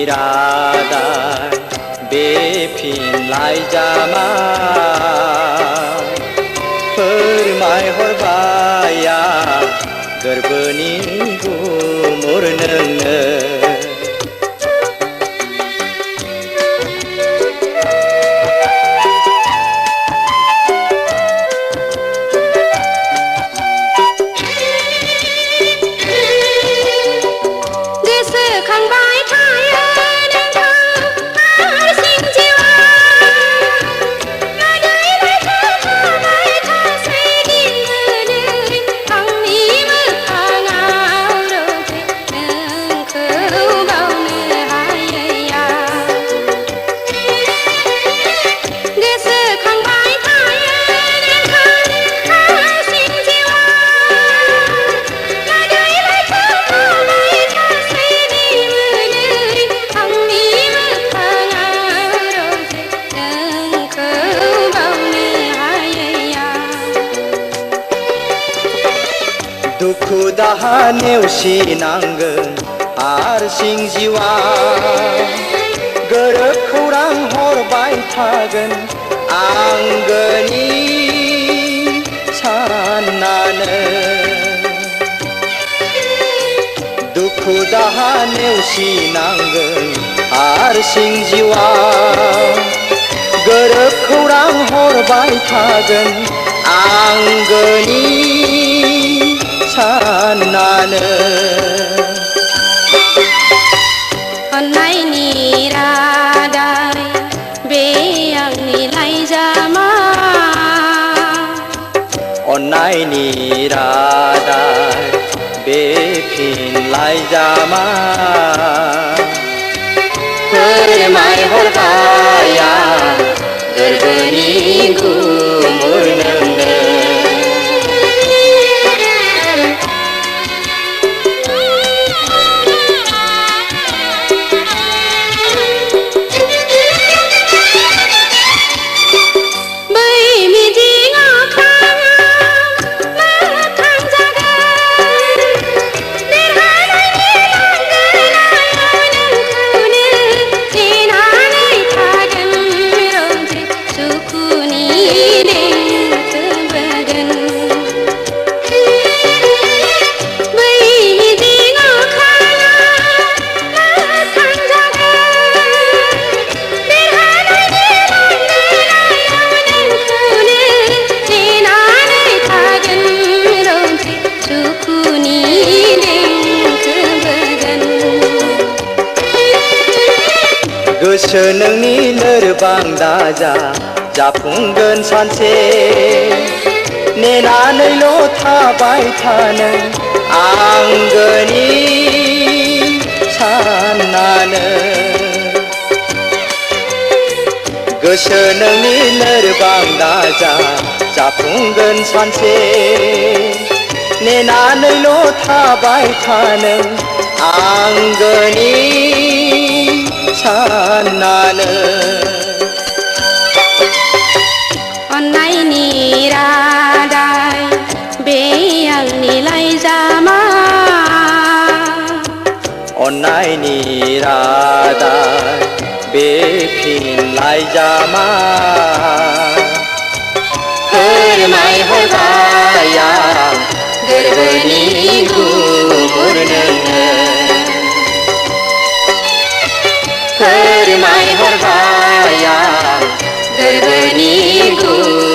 रादाय बे फिन लाइजामा फोरमायहरबाय आं गोरबोनि गुमुर नोंनो। दुखु दाहा नेवसिनांगोन हारसिं जिउआ गोरोब खौरां हरबाय थागोन आंगोनि साननानै। दुखु दाहा नेवसिनांगोन हारसिं जिउआ गोरोब खौरां हरबाय थागोन आंगोनि साननानै। अन्नायनि रादाय बे आंनि लाइजामा अन्नायनि रादाय बे फिन लाइजामा फोरमायहरबाय आं गोरबोनि गुमुर नोंनो। गोसो नोंनि लोरबां दाजा जाफुंगोन सानसे नेनानैल' थाबाय थानो आंगोनि साननानै। गोसो नोंनि लोरबां दाजा जाफुंगोन सानसे नेनानैल' थाबाय थानो आंगोनि साननानै। अन्नायनि रादाय बे आंनि लाइजामा अन्नायनि रादाय बे फिन लाइजामा फोरमायहरबाय आं गोरबोनि गुमुर नोंनो। फोरमायहरबाय आं गोरबोनि गुमुर